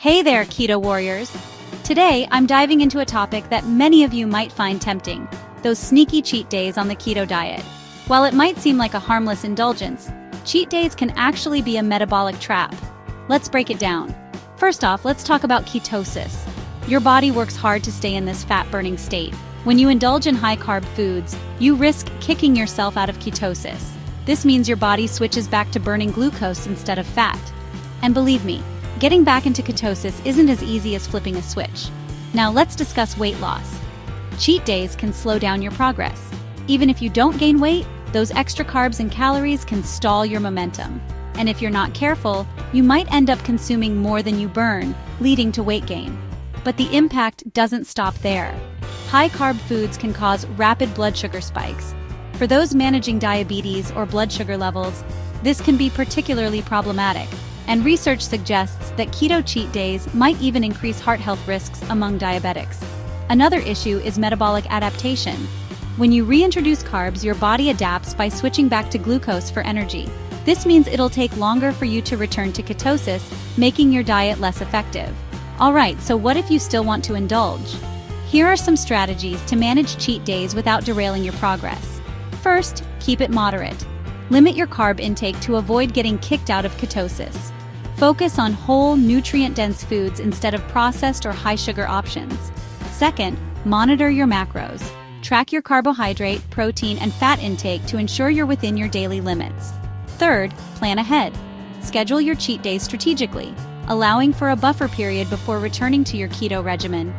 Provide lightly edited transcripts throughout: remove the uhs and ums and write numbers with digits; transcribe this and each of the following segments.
Hey there, Keto Warriors! Today, I'm diving into a topic that many of you might find tempting, those sneaky cheat days on the keto diet. While it might seem like a harmless indulgence, cheat days can actually be a metabolic trap. Let's break it down. First off, let's talk about ketosis. Your body works hard to stay in this fat-burning state. When you indulge in high-carb foods, you risk kicking yourself out of ketosis. This means your body switches back to burning glucose instead of fat. And believe me, getting back into ketosis isn't as easy as flipping a switch. Now let's discuss weight loss. Cheat days can slow down your progress. Even if you don't gain weight, those extra carbs and calories can stall your momentum. And if you're not careful, you might end up consuming more than you burn, leading to weight gain. But the impact doesn't stop there. High-carb foods can cause rapid blood sugar spikes. For those managing diabetes or blood sugar levels, this can be particularly problematic, and research suggests that keto cheat days might even increase heart health risks among diabetics. Another issue is metabolic adaptation. When you reintroduce carbs, your body adapts by switching back to glucose for energy. This means it'll take longer for you to return to ketosis, making your diet less effective. Alright, so what if you still want to indulge? Here are some strategies to manage cheat days without derailing your progress. First, keep it moderate. Limit your carb intake to avoid getting kicked out of ketosis. Focus on whole, nutrient-dense foods instead of processed or high-sugar options. Second, monitor your macros. Track your carbohydrate, protein, and fat intake to ensure you're within your daily limits. Third, plan ahead. Schedule your cheat days strategically, allowing for a buffer period before returning to your keto regimen.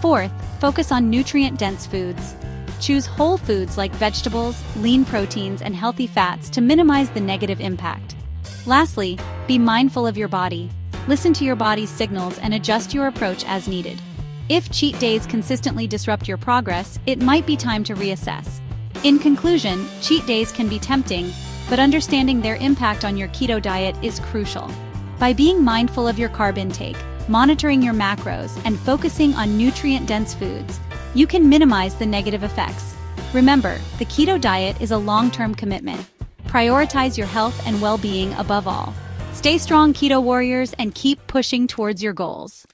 Fourth, focus on nutrient-dense foods. Choose whole foods like vegetables, lean proteins, and healthy fats to minimize the negative impact. Lastly, be mindful of your body. Listen to your body's signals and adjust your approach as needed. If cheat days consistently disrupt your progress, it might be time to reassess. In conclusion, cheat days can be tempting, but understanding their impact on your keto diet is crucial. By being mindful of your carb intake, monitoring your macros, and focusing on nutrient-dense foods, you can minimize the negative effects. Remember, the keto diet is a long-term commitment. Prioritize your health and well-being above all. Stay strong, Keto Warriors, and keep pushing towards your goals.